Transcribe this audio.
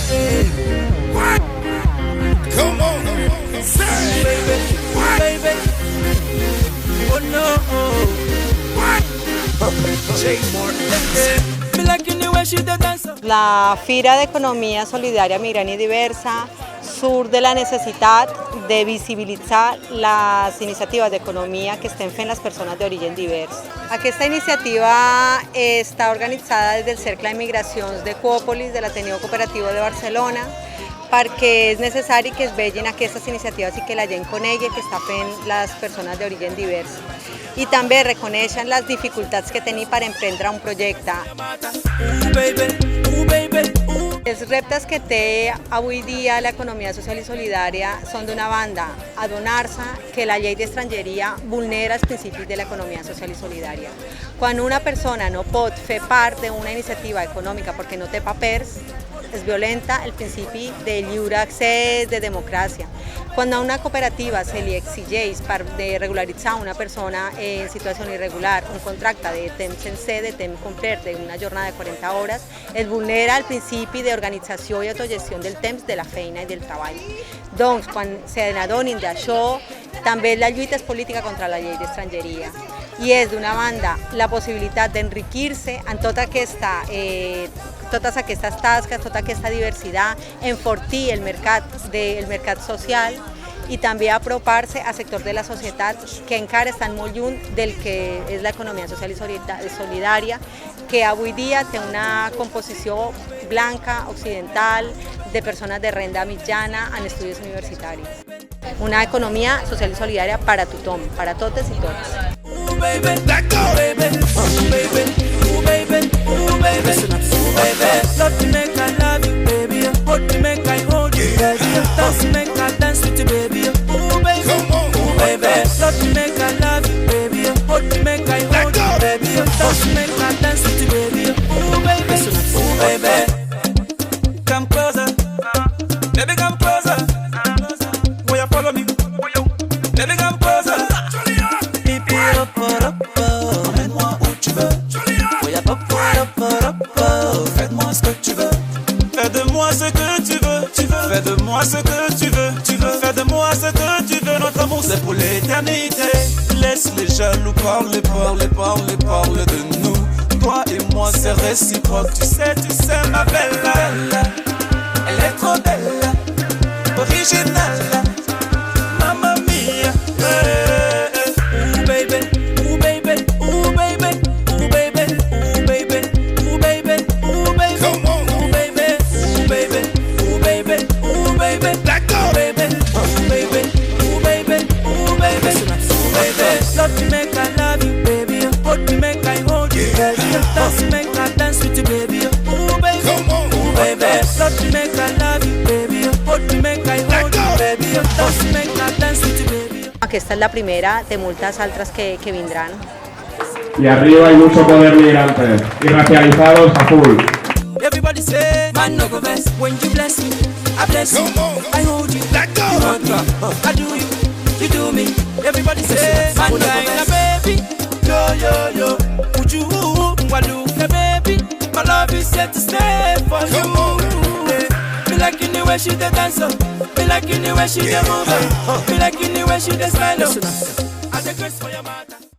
What? Come on, say, baby, baby. Oh no. What? Jay Martin. Me like the way she dance. La Fira de Economía Solidaria, Migrant y Diversa surge la necesidad de visibilizar las iniciativas de economía que estén en las personas de origen diverso. Aquesta iniciativa está organitzada des del Cercle de Migracions de Quòpolis, de l'Ateneu Cooperatiu de Barcelona, perquè és necessari que es vegin aquestes iniciatives i que la gent conegui que està fent les persones d'origen divers. I també reconeixen les dificultats que tenim per emprendre un projecte. Els reptes que té avui dia l'economia social i solidària són, d'una banda, adonar-se que la llei d'estrangeria vulnera els principis de l'economia social i solidària. Quan una persona no pot fer part d'una iniciativa econòmica perquè no té papers, es violenta el principi de lliure accés, de democràcia. Quan a una cooperativa se li exigeix per regularitzar una persona en situació irregular un contracte de temps sencer, de temps complet, d'una jornada de 40 hores, es vulnera el principi d'organització i autogestió del temps, de la feina i del treball. Doncs, quan se n'adonin d'això, també la lluita és política contra la llei d'estrangeria. I és, d'una banda, la possibilitat d'enriquir-se en totes aquestes tasques, tota aquesta diversitat, enfortir el mercat social i també apropar-se a sectors de la societat que encara estan molt lluny del que és l'economia social i solidària, que avui dia té una composició blanca, occidental, de persones de renda mitjana en estudis universitaris. Una economia social i solidària per a tothom, per a totes i tots. Love to make I love you, baby. Hold to make I hold you, baby. Dance to make I dance with you, baby. Ooh, baby. Come on, ooh, baby. Love to make I love you, baby. Hold to make I hold you, baby. Dance to make I dance with you, baby. Ooh, baby. Ooh, baby. Come closer, baby. Come closer. Will you follow me? Baby, come closer. Pipi up, up. Emmène-moi où tu veux. Will you pop, up. Fais-moi ce que tu veux. Fais de moi ce que tu veux, Fais de moi ce que tu veux, Fais de moi ce que tu veux. Notre amour c'est pour l'éternité. Laisse les jaloux parler de nous. Toi et moi c'est réciproque. Tu sais ma belle. Elle est trop belle, originale. Mamma mia. Ooh baby. Love to make I love you, baby. Hold to make I hold you, baby. Dance to make I dance with you, baby. Ooh, baby. Ooh, baby. Love to make I love you, baby. Hold to make I hold you, baby. Dance to make I dance with you, baby. Aquesta és la primera de moltes altres que vindran. Y arriba hay mucho poder migrante y racializados a full. Everybody say, man no go best. When you bless me, I bless you. I hold you. You hold me. I do you do me. Everybody say, man no go best. Baby, yo. Would you Guadalupe, baby? My love is set to stay for you. Me like in the way she the dancer. Me like in the way she the mover. Me like in the way she the smile. I the grace for your mother.